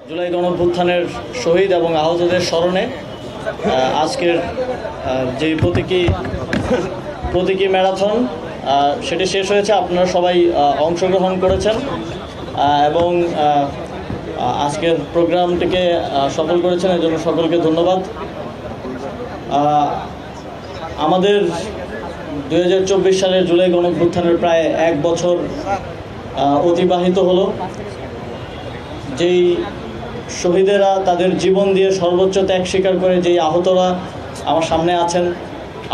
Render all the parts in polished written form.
জুলাই গণঅভ্যুত্থানের শহীদ এবং আহতদের স্মরণে আজকের যে প্রতীকী ম্যারাথন সেটি শেষ হয়েছে। আপনারা সবাই অংশগ্রহণ করেছেন এবং আজকের প্রোগ্রামটিকে সফল করেছেন, এর জন্য সকলকে ধন্যবাদ। আমাদের 2024 সালের জুলাই গণঅভ্যুত্থানের প্রায় 1 বছর অতিবাহিত হলো। যেই শহীদেরা তাদের জীবন দিয়ে সর্বোচ্চ ত্যাগ স্বীকার করে, যেই আহতরা আমার সামনে আছেন,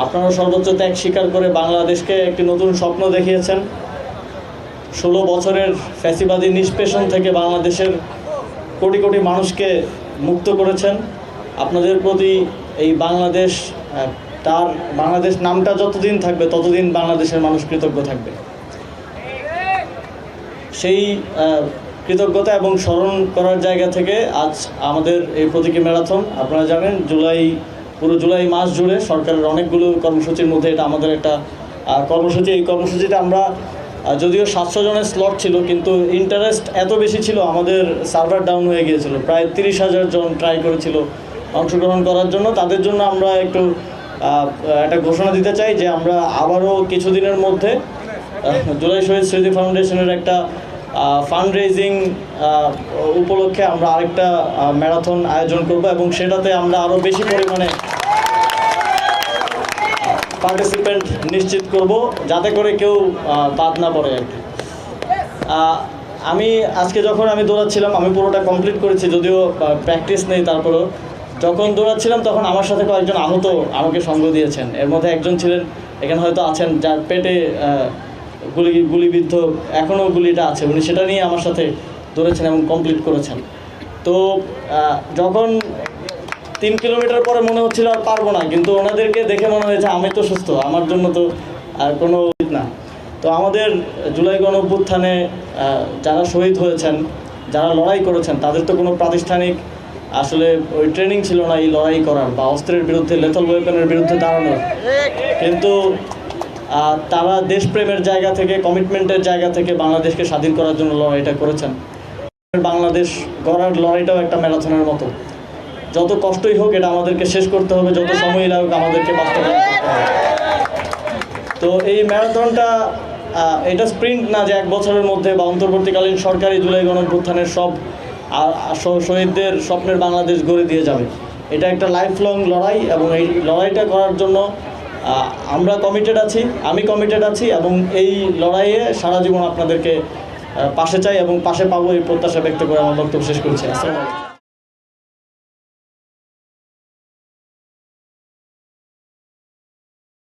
আপনারাও সর্বোচ্চ ত্যাগ স্বীকার করে বাংলাদেশকে একটি নতুন স্বপ্ন দেখিয়েছেন। 16 বছরের ফ্যাসিবাদী নিষ্পেষণ থেকে বাংলাদেশের কোটি কোটি মানুষকে মুক্ত করেছেন। আপনাদের প্রতি এই বাংলাদেশ নামটা যতদিন থাকবে ততদিন বাংলাদেশের মানুষ কৃতজ্ঞ থাকবে। সেই কৃতজ্ঞতা এবং স্মরণ করার জায়গা থেকে আজ আমাদের এই প্রতীকী ম্যারাথন। আপনারা জানেন পুরো জুলাই মাস জুড়ে সরকারের অনেকগুলো কর্মসূচির মধ্যে এটা আমাদের একটা কর্মসূচি। এই কর্মসূচিতে আমরা যদিও 700 জনের স্লট ছিল, কিন্তু ইন্টারেস্ট এত বেশি ছিল আমাদের সার্ভার ডাউন হয়ে গিয়েছিল। প্রায় 30,000 জন ট্রাই করেছিল অংশগ্রহণ করার জন্য। তাদের জন্য আমরা একটা ঘোষণা দিতে চাই যে আমরা আবারও কিছুদিনের মধ্যে জুলাই শহীদ স্মৃতি ফাউন্ডেশনের একটা ফান্ড রেজিং উপলক্ষে আমরা আরেকটা ম্যারাথন আয়োজন করব এবং সেটাতে আমরা আরও বেশি পরিমাণে পার্টিসিপেন্ট নিশ্চিত করব, যাতে করে কেউ বাদ না পড়ে আর কি। যখন আমি দৌড়াচ্ছিলাম, আমি পুরোটা কমপ্লিট করেছি, যদিও প্র্যাকটিস নেই। তারপরেও যখন দৌড়াচ্ছিলাম তখন আমার সাথে কয়েকজন আহত আমাকে সঙ্গ দিয়েছেন। এর মধ্যে একজন ছিলেন, এখানে হয়তো আছেন, যার পেটে গুলিবিদ্ধ এখনও গুলিটা আছে। উনি সেটা নিয়ে আমার সাথে দৌড়েছেন এবং কমপ্লিট করেছেন। তো যখন 3 কিলোমিটার পরে মনে হচ্ছিল আর পারবো না, কিন্তু ওনাদেরকে দেখে মনে হয়েছে আমি তো সুস্থ, আমার জন্য তো আর কোনো না। তো আমাদের জুলাই গণঅভ্যুত্থানে যারা শহীদ হয়েছেন, যারা লড়াই করেছেন, তাদের তো কোনো প্রাতিষ্ঠানিক আসলে ওই ট্রেনিং ছিল না এই লড়াই করার বা অস্ত্রের বিরুদ্ধে, লেথাল ওয়েপনের বিরুদ্ধে দাঁড়ানোর। কিন্তু তারা দেশপ্রেমের জায়গা থেকে, কমিটমেন্টের জায়গা থেকে বাংলাদেশকে স্বাধীন করার জন্য লড়াইটা করেছেন। বাংলাদেশ গড়ার লড়াইটাও একটা ম্যারাথনের মতো। যত কষ্টই হোক এটা আমাদেরকে শেষ করতে হবে, যত সময়ই লাগুক আমাদেরকে বাস্তবায়ন করতে হবে। তো এই ম্যারাথনটা এটা স্প্রিন্ট না যে 1 বছরের মধ্যে বা অন্তর্বর্তীকালীন সরকারি জুলাই গণঅভ্যুত্থানের সব শহীদদের স্বপ্নের বাংলাদেশ গড়ে দিয়ে যাবে। এটা একটা লাইফ লং লড়াই এবং এই লড়াইটা করার জন্য আমরা কমিটেড আছি, আমি কমিটেড আছি এবং এই লড়াইয়ে সারা জীবন আপনাদেরকে পাশে চাই এবং পাশে পাবো এই প্রত্যাশা ব্যক্ত করে আমার বক্তব্য শেষ করছি। আসসালামু আলাইকুম।